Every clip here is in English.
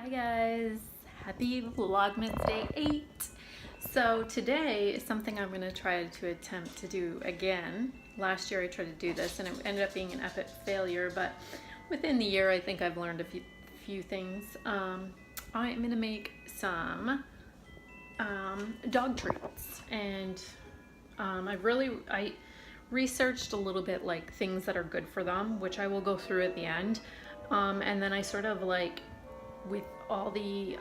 Hi guys, happy Vlogmas day 8. So today is something I'm going to try to attempt to do again. Last year I tried to do this and it ended up being an epic failure, but within the year I think I've learned a few things. I am going to make some dog treats, and I researched a little bit like things that are good for them, which I will go through at the end. And then I sort of like, with all the,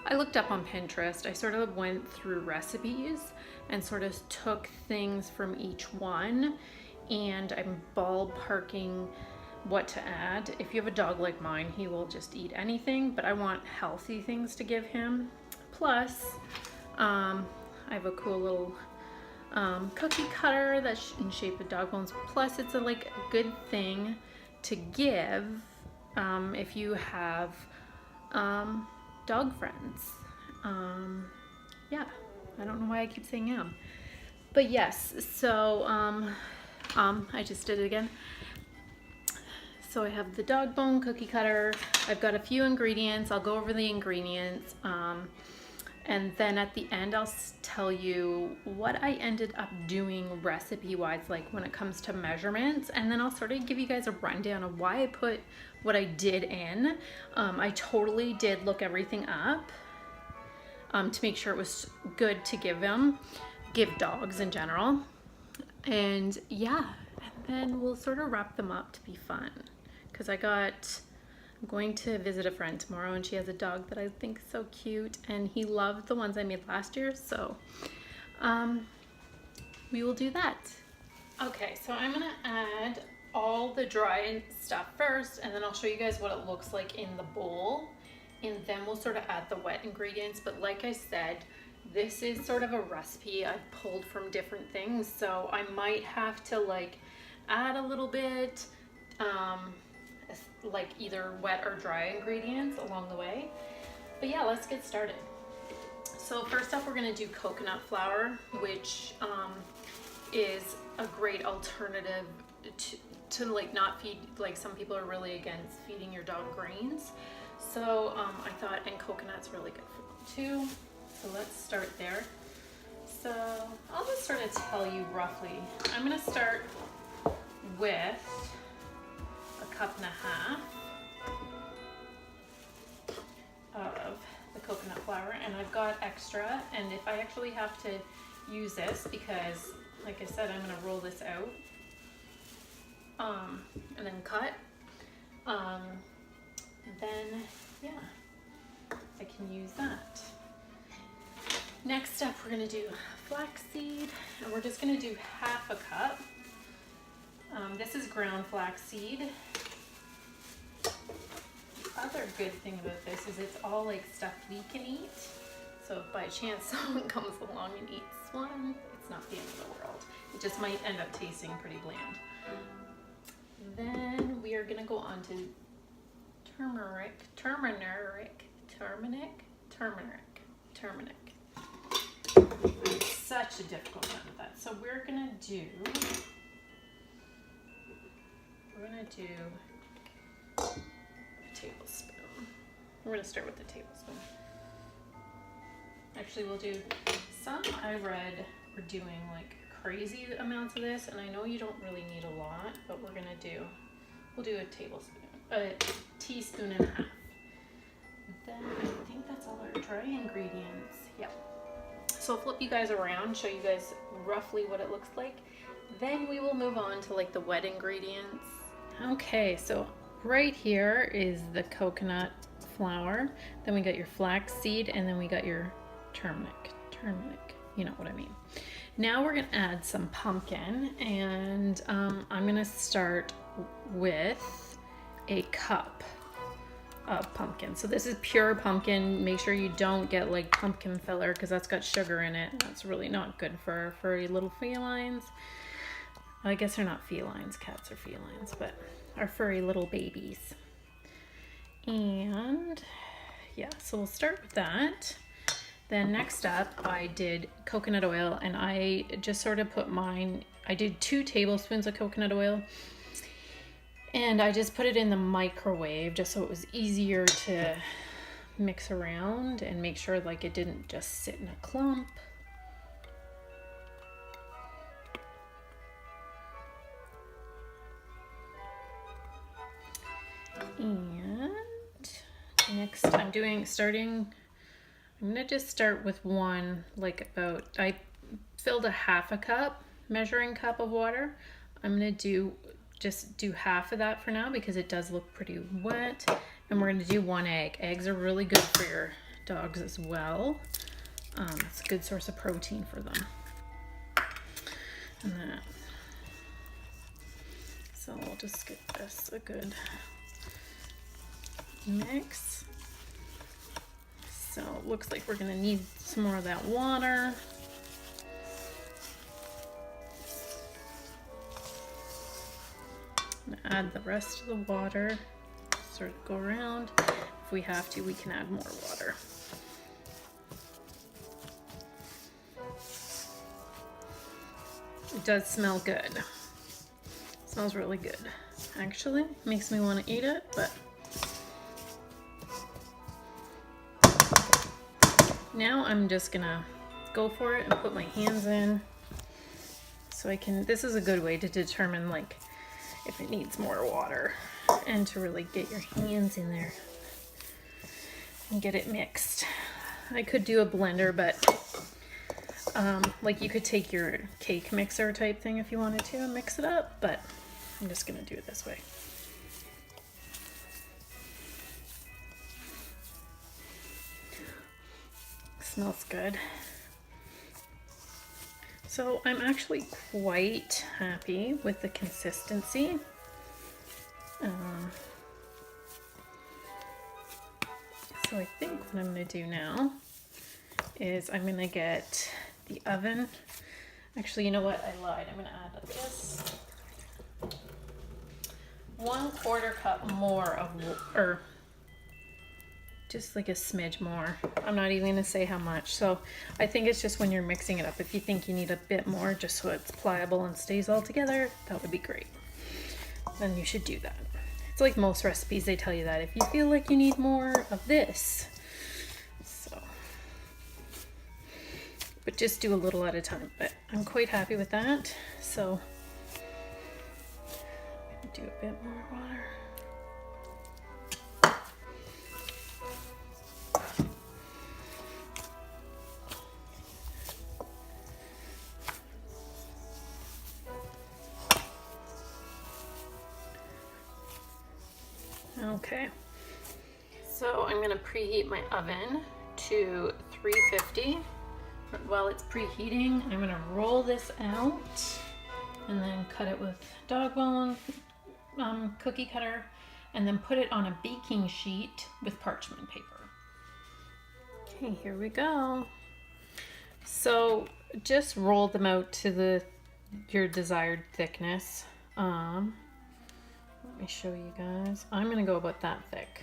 I looked up on Pinterest, I sort of went through recipes and sort of took things from each one, and I'm ballparking what to add. If you have a dog like mine, he will just eat anything, but I want healthy things to give him. Plus, I have a cool little cookie cutter that's in shape of dog bones. Plus, it's a good thing to give if you have dog friends. Yeah, I don't know why I keep saying but yes. So I just did it again. So I have the dog bone cookie cutter. I've got a few ingredients. I'll go over the ingredients. And then at the end, I'll tell you what I ended up doing recipe-wise, like when it comes to measurements. And then I'll sort of give you guys a rundown of why I put what I did in. I totally did look everything up to make sure it was good to give dogs in general. And yeah, and then we'll sort of wrap them up to be fun. Because I'm going to visit a friend tomorrow, and she has a dog that I think is so cute, and he loved the ones I made last year, so we will do that. Okay, so I'm gonna add all the dry stuff first, and then I'll show you guys what it looks like in the bowl, and then we'll sort of add the wet ingredients. But like I said, this is sort of a recipe I've pulled from different things, so I might have to add a little bit, like either wet or dry ingredients along the way. But yeah, let's get started. So first up, we're going to do coconut flour, which is a great alternative to not feed, some people are really against feeding your dog grains. So I thought, and coconut's really good for them too. So let's start there. So I'll just sort of tell you roughly. I'm going to start with 1.5 cups of the coconut flour, and I've got extra, and if I actually have to use this, because like I said, I'm going to roll this out and then cut, then yeah, I can use that. Next up, we're going to do flaxseed, and we're just going to do 1/2 cup. This is ground flaxseed. Other good thing about this is it's all stuff we can eat. So if by chance someone comes along and eats one, it's not the end of the world. It just might end up tasting pretty bland. Then we are gonna go on to turmeric. Such a difficult one with that. So we're gonna do a tablespoon. We're going to start with the tablespoon. Actually, we'll do some. I read we're doing crazy amounts of this, and I know you don't really need a lot, but we'll do a teaspoon and a half. Then I think that's all our dry ingredients. Yep. So I'll flip you guys around, show you guys roughly what it looks like. Then we will move on to the wet ingredients. Okay, so right here is the coconut flour. Then we got your flax seed, and then we got your turmeric. You know what I mean. Now we're gonna add some pumpkin, and I'm gonna start with 1 cup of pumpkin. So this is pure pumpkin. Make sure you don't get pumpkin filler, because that's got sugar in it. That's really not good for furry little felines. I guess they're not felines, cats are felines, but our furry little babies. And yeah, so we'll start with that. Then next up, I did coconut oil, and I just sort of put mine, I did 2 tablespoons of coconut oil, And I just put it in the microwave just so it was easier to mix around and make sure like it didn't just sit in a clump. And next I'm gonna just start with one, like I filled a half a cup, measuring cup of water. I'm gonna just do half of that for now because it does look pretty wet. And we're gonna do 1 egg. Eggs are really good for your dogs as well. It's a good source of protein for them. And that. So I'll just get this a good mix. So it looks like we're gonna need some more of that water. I'm gonna add the rest of the water, sort of go around. If we have to, we can add more water. It does smell good. It smells really good. Actually, makes me want to eat it, but now I'm just gonna go for it and put my hands in so I can, this is a good way to determine like if it needs more water and to really get your hands in there and get it mixed. I could do a blender, but like you could take your cake mixer type thing if you wanted to and mix it up, but I'm just gonna do it this way. Smells good. So I'm actually quite happy with the consistency. So I think what I'm going to do now is I'm going to get the oven. Actually, you know what? I lied. I'm going to add this 1/4 cup more of, or just like a smidge more. I'm not even gonna say how much. So I think it's just when you're mixing it up, if you think you need a bit more just so it's pliable and stays all together, that would be great. Then you should do that. It's like most recipes, they tell you that if you feel like you need more of this. So, but just do a little at a time. But I'm quite happy with that. So I'm gonna do a bit more water. Okay, so I'm going to preheat my oven to 350. While it's preheating, I'm going to roll this out and then cut it with dog bone cookie cutter, and then put it on a baking sheet with parchment paper. Okay, here we go. So just roll them out to your desired thickness. Let me show you guys. I'm gonna go about that thick.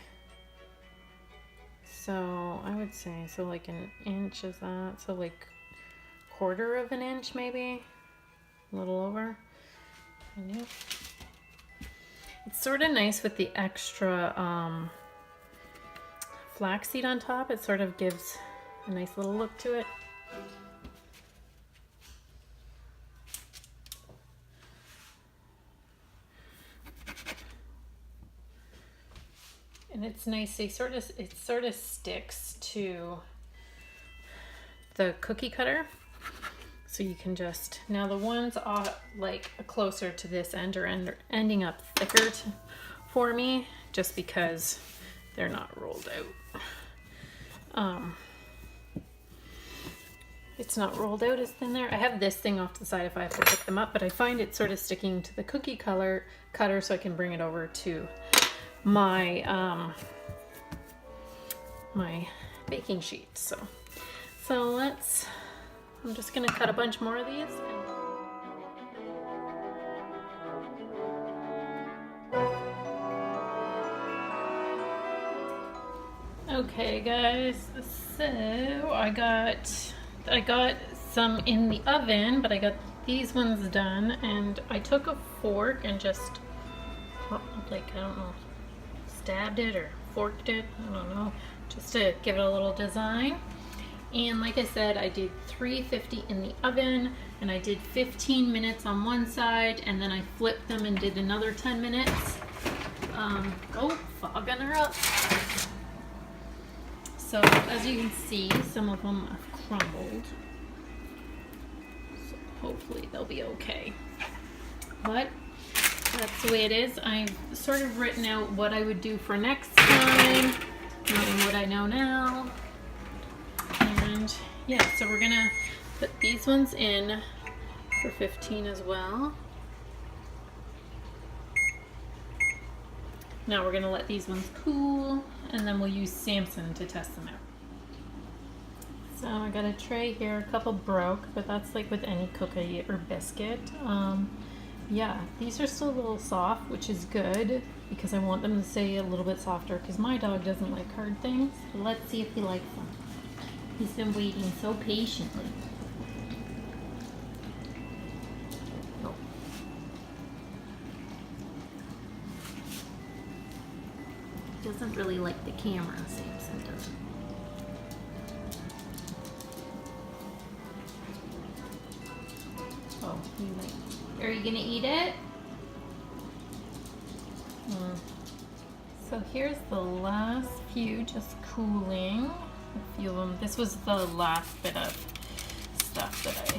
So I would say, so like an inch is that, so like 1/4 of an inch maybe, a little over. It's sort of nice with the extra flaxseed on top. It sort of gives a nice little look to it. And it's nice, it sort of sticks to the cookie cutter. So you can just, now the ones like closer to this end are ending up thicker for me, just because they're not rolled out. It's not rolled out as thin there. I have this thing off to the side if I have to pick them up, but I find it sort of sticking to the cookie cutter so I can bring it over to my my baking sheet. So I'm just gonna cut a bunch more of these. Okay guys, so I got some in the oven, but I got these ones done, and I took a fork and just like, I don't know, stabbed it or forked it, I don't know, just to give it a little design. And like I said, I did 350 in the oven, and I did 15 minutes on one side, and then I flipped them and did another 10 minutes. Oh, fogging her up. So as you can see, some of them have crumbled. So hopefully they'll be okay. But that's the way it is. I've sort of written out what I would do for next time, knowing what I know now. And yeah, so we're gonna put these ones in for 15 as well. Now we're gonna let these ones cool, and then we'll use Samson to test them out. So I got a tray here, a couple broke, but that's like with any cookie or biscuit. Yeah, these are still a little soft, which is good because I want them to stay a little bit softer because my dog doesn't like hard things. But let's see if he likes them. He's been waiting so patiently. Oh. He doesn't really like the camera, Samson doesn't. Oh, you like. Are you gonna eat it? So here's the last few just cooling. A few of them. This was the last bit of stuff that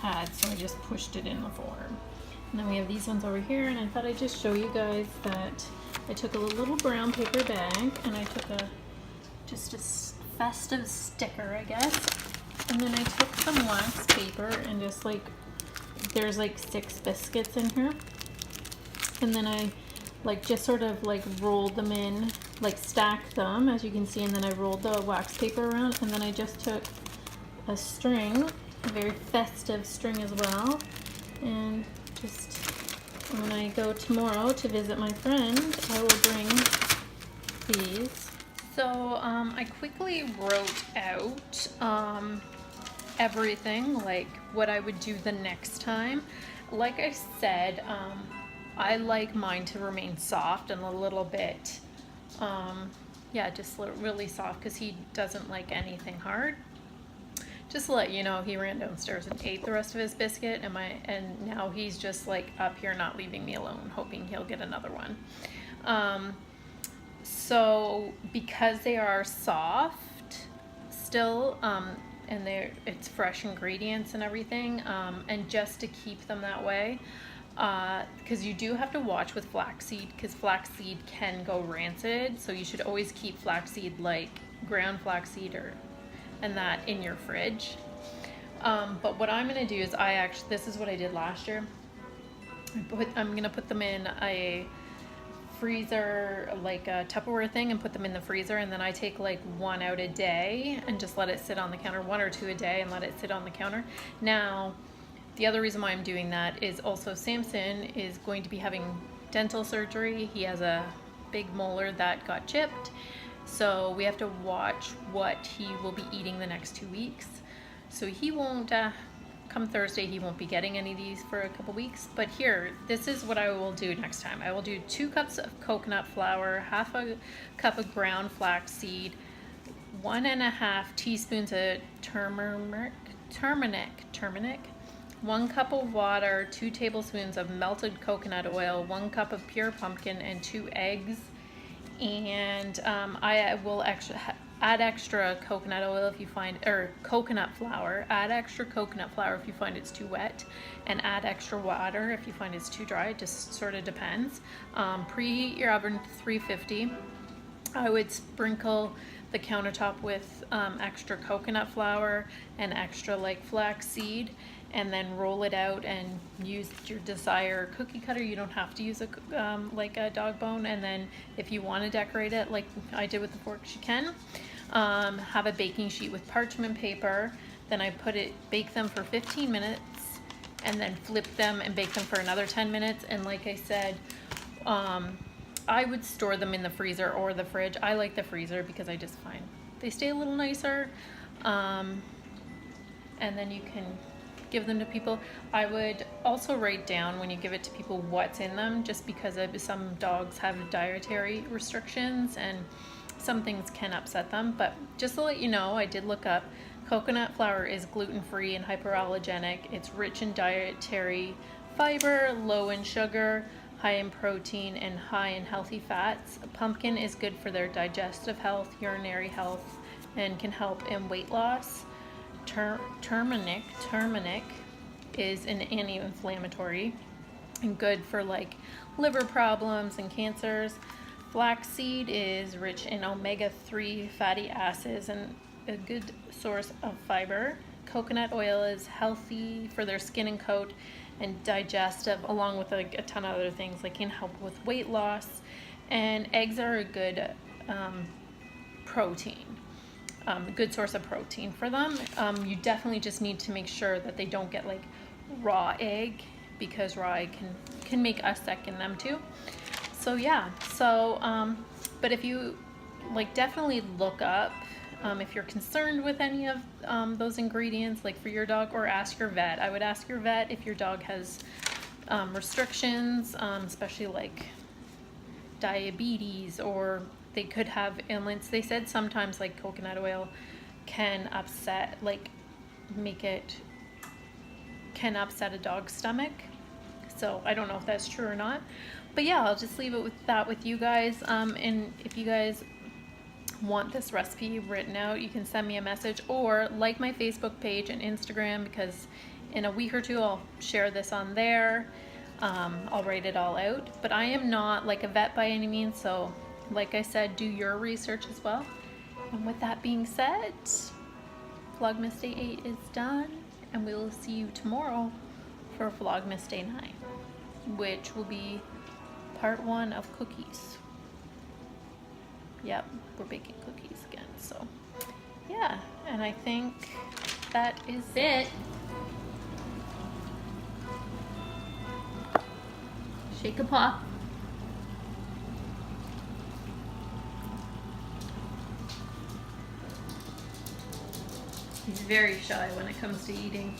I had, so I just pushed it in the form. And then we have these ones over here, and I thought I'd just show you guys that I took a little brown paper bag, and I took just a festive sticker, I guess. And then I took some wax paper and just like, there's like 6 biscuits in here. And then I like just sort of like rolled them in, like stacked them as you can see, and then I rolled the wax paper around, and then I just took a string, a very festive string as well, and just when I go tomorrow to visit my friend, I will bring these. So I quickly wrote out everything, like what I would do the next time. Like I said, I like mine to remain soft and a little bit, yeah, just really soft because he doesn't like anything hard. Just to let you know, he ran downstairs and ate the rest of his biscuit, and now he's just like up here not leaving me alone, hoping he'll get another one. So because they are soft still, and it's fresh ingredients and everything, and just to keep them that way, because you do have to watch with flaxseed, because flaxseed can go rancid, so you should always keep flaxseed, like ground flaxseed and that in your fridge. But what I'm gonna do is this is what I did last year. I'm gonna put them in a freezer, like a Tupperware thing, and put them in the freezer, and then I take like 1 out a day and just let it sit on the counter, 1 or 2 a day, and let it sit on the counter. Now the other reason why I'm doing that is also Samson is going to be having dental surgery. He has a big molar that got chipped, so we have to watch what he will be eating the next 2 weeks. So he won't, come Thursday, he won't be getting any of these for a couple weeks. But here, this is what I will do next time. I will do 2 cups of coconut flour, 1/2 cup of ground flaxseed, 1.5 teaspoons of turmeric, 1 cup of water, 2 tablespoons of melted coconut oil, 1 cup of pure pumpkin, and 2 eggs. And I will add extra coconut oil if you find, or coconut flour. Add extra coconut flour if you find it's too wet, and add extra water if you find it's too dry. It just sort of depends. Preheat your oven to 350. I would sprinkle the countertop with extra coconut flour and extra like flaxseed, and then roll it out and use your desired cookie cutter. You don't have to use like a dog bone. And then if you want to decorate it like I did with the forks, you can. Have a baking sheet with parchment paper. Then I bake them for 15 minutes, and then flip them and bake them for another 10 minutes. And like I said, I would store them in the freezer or the fridge. I like the freezer because I just find they stay a little nicer. And then you can give them to people. I would also write down when you give it to people what's in them, just because some dogs have dietary restrictions and some things can upset them. But just to let you know, I did look up. Coconut flour is gluten-free and hyperallergenic. It's rich in dietary fiber, low in sugar, high in protein, and high in healthy fats. Pumpkin is good for their digestive health, urinary health, and can help in weight loss. Turmeric is an anti-inflammatory and good for like liver problems and cancers. Flaxseed is rich in omega-3 fatty acids and a good source of fiber. Coconut oil is healthy for their skin and coat and digestive, along with like a ton of other things, like can help with weight loss. And eggs are a good protein, good source of protein for them. You definitely just need to make sure that they don't get like raw egg, because raw egg can make us sick in them too. So yeah, but if you like, definitely look up if you're concerned with any of those ingredients, like for your dog, or ask your vet. I would ask your vet if your dog has restrictions, especially like diabetes, or they could have ailments. They said sometimes like coconut oil can upset, can upset a dog's stomach. So I don't know if that's true or not. But yeah, I'll just leave it with that with you guys. And if you guys want this recipe written out, you can send me a message or like my Facebook page and Instagram, because in a week or two I'll share this on there. I'll write it all out, but I am not like a vet by any means, so like I said, do your research as well. And with that being said, Vlogmas Day 8 is done, and we will see you tomorrow for Vlogmas Day 9, which will be part 1 of cookies. Yep, we're baking cookies again. So yeah, and I think that is it. Shake a paw. He's very shy when it comes to eating.